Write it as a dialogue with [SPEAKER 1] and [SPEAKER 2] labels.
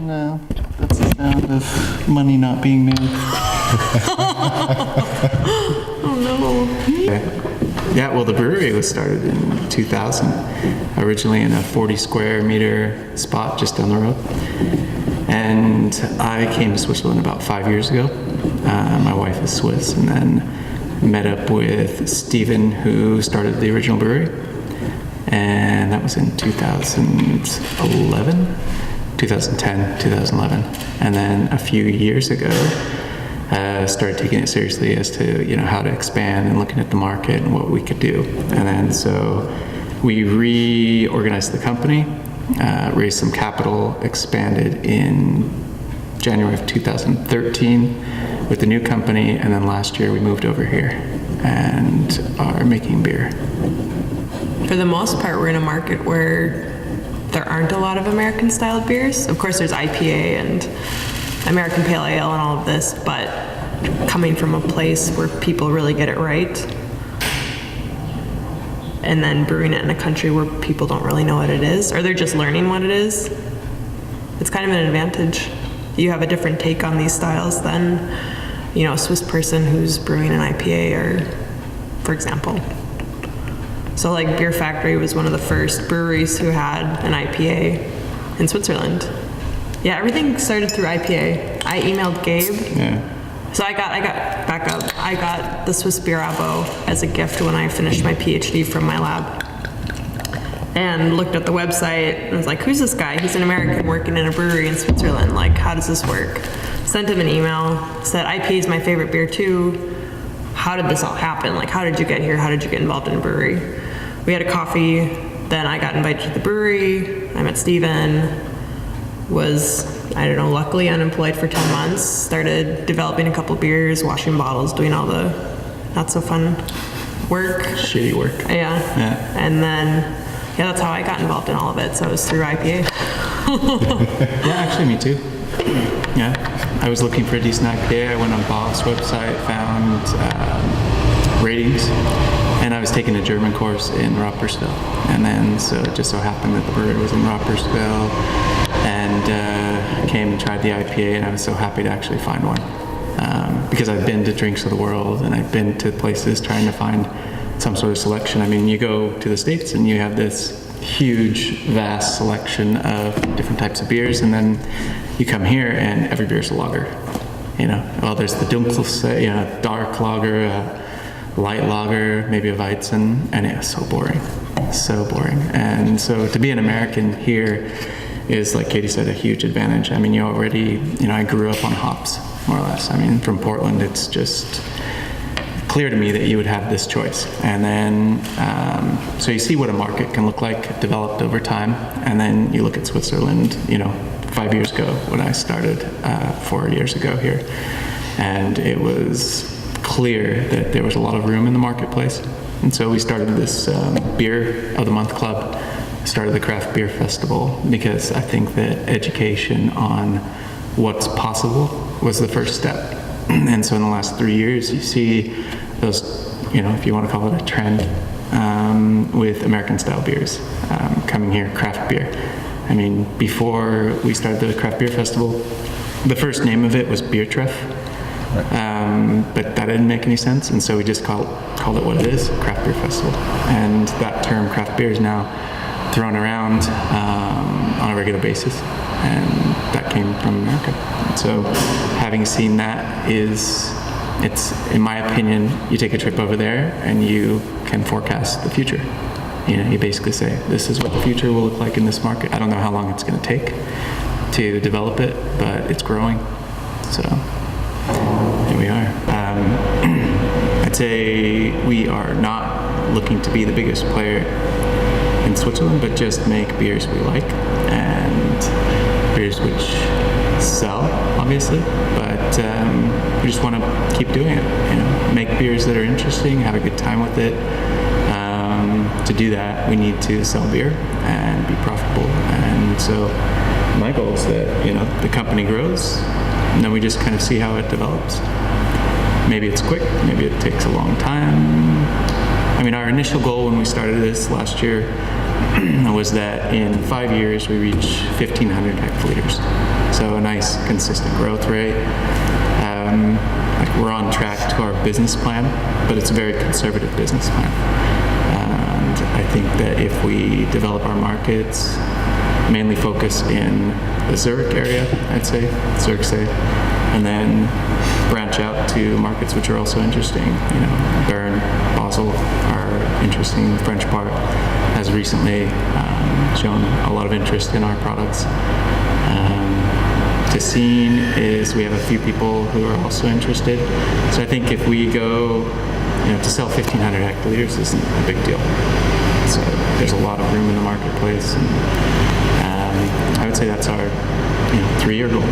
[SPEAKER 1] No, that's the sound of money not being made.
[SPEAKER 2] Oh no.
[SPEAKER 3] Yeah, well, the brewery was started in 2000, originally in a 40 square meter spot just down the road. And I came to Switzerland about 5 years ago. My wife is Swiss, and then met up with Stephen, who started the original brewery. And that was in 2011, 2010, 2011. And then a few years ago, started taking it seriously as to, how to expand and looking at the market and what we could do. And then so we reorganized the company, raised some capital, expanded in January of 2013 with the new company, and then last year we moved over here and are making beer.
[SPEAKER 2] For the most part, we're in a market where there aren't a lot of American-styled beers. Of course, there's IPA and American Pale Ale and all of this, but coming from a place where people really get it right, and then brewing it in a country where people don't really know what it is, or they're just learning what it is, it's kind of an advantage. You have a different take on these styles than, a Swiss person who's brewing an IPA, or, for example. So like Bierfactory was one of the first breweries who had an IPA in Switzerland. Yeah, everything started through IPA. I emailed Gabe.
[SPEAKER 3] Yeah.
[SPEAKER 2] So I got the Swiss Beer Abo as a gift when I finished my PhD from my lab. And looked at the website and was like, who's this guy? He's an American working in a brewery in Switzerland. Like, how does this work? Sent him an email, said IPA is my favorite beer too. How did this all happen? Like, how did you get here? How did you get involved in a brewery? We had a coffee, then I got invited to the brewery. I met Stephen, was, luckily unemployed for 10 months, started developing a couple beers, washing bottles, doing all the not so fun work.
[SPEAKER 3] Shitty work.
[SPEAKER 2] Yeah. And then, that's how I got involved in all of it. So it was through IPA.
[SPEAKER 3] Yeah, actually me too. Yeah, I was looking for a decent IPA. I went on Bob's website, found ratings, and I was taking a German course in Rapperswil. And then so it just so happened that the brewery was in Rapperswil, and came and tried the IPA, and I was so happy to actually find one. Because I've been to Drinks of the World, and I've been to places trying to find some sort of selection. I mean, you go to the States and you have this huge, vast selection of different types of beers, and then you come here and every beer is a lager. Well, there's the Dunkels, dark lager, light lager, maybe a Weizen, and it's so boring. And so to be an American here is, like Katie said, a huge advantage. I mean, you already, I grew up on hops, more or less. I mean, from Portland, it's just clear to me that you would have this choice. And then, so you see what a market can look like developed over time. And then you look at Switzerland, 5 years ago when I started, 4 years ago here. And it was clear that there was a lot of room in the marketplace. And so we started this Beer of the Month Club, started the Craft Beer Festival, because I think that education on what's possible was the first step. And so in the last 3 years, you see those, if you want to call it a trend, with American-style beers coming here, craft beer. I mean, before we started the Craft Beer Festival, the first name of it was Beer Treff, but that didn't make any sense, and so we just called it what it is, Craft Beer Festival. And that term, craft beer, is now thrown around on a regular basis, and that came from America. And so having seen that it's, in my opinion, you take a trip over there and you can forecast the future. You basically say, this is what the future will look like in this market. I don't know how long it's going to take to develop it, but it's growing. So here we are. I'd say we are not looking to be the biggest player in Switzerland, but just make beers we like, and beers which sell, obviously, but we just want to keep doing it. Make beers that are interesting, have a good time with it. To do that, we need to sell beer and be profitable. And so my goal is that the company grows, and then we just kind of see how it develops. Maybe it's quick, maybe it takes a long time. I mean, our initial goal when we started this last year was that in 5 years we reach 1,500 hectoliters. So a nice consistent growth rate. Like we're on track to our business plan, but it's a very conservative business plan. And I think that if we develop our markets, mainly focus in the Zurich area, I'd say, Zurichsee, and then branch out to markets which are also interesting. You know, Bern, Basel are interesting. The French part has recently shown a lot of interest in our products. Tessine is, we have a few people who are also interested. So I think if we go, you know, to sell 1,500 hectoliters isn't a big deal. So there's a lot of room in the marketplace. And I would say that's our 3-year goal.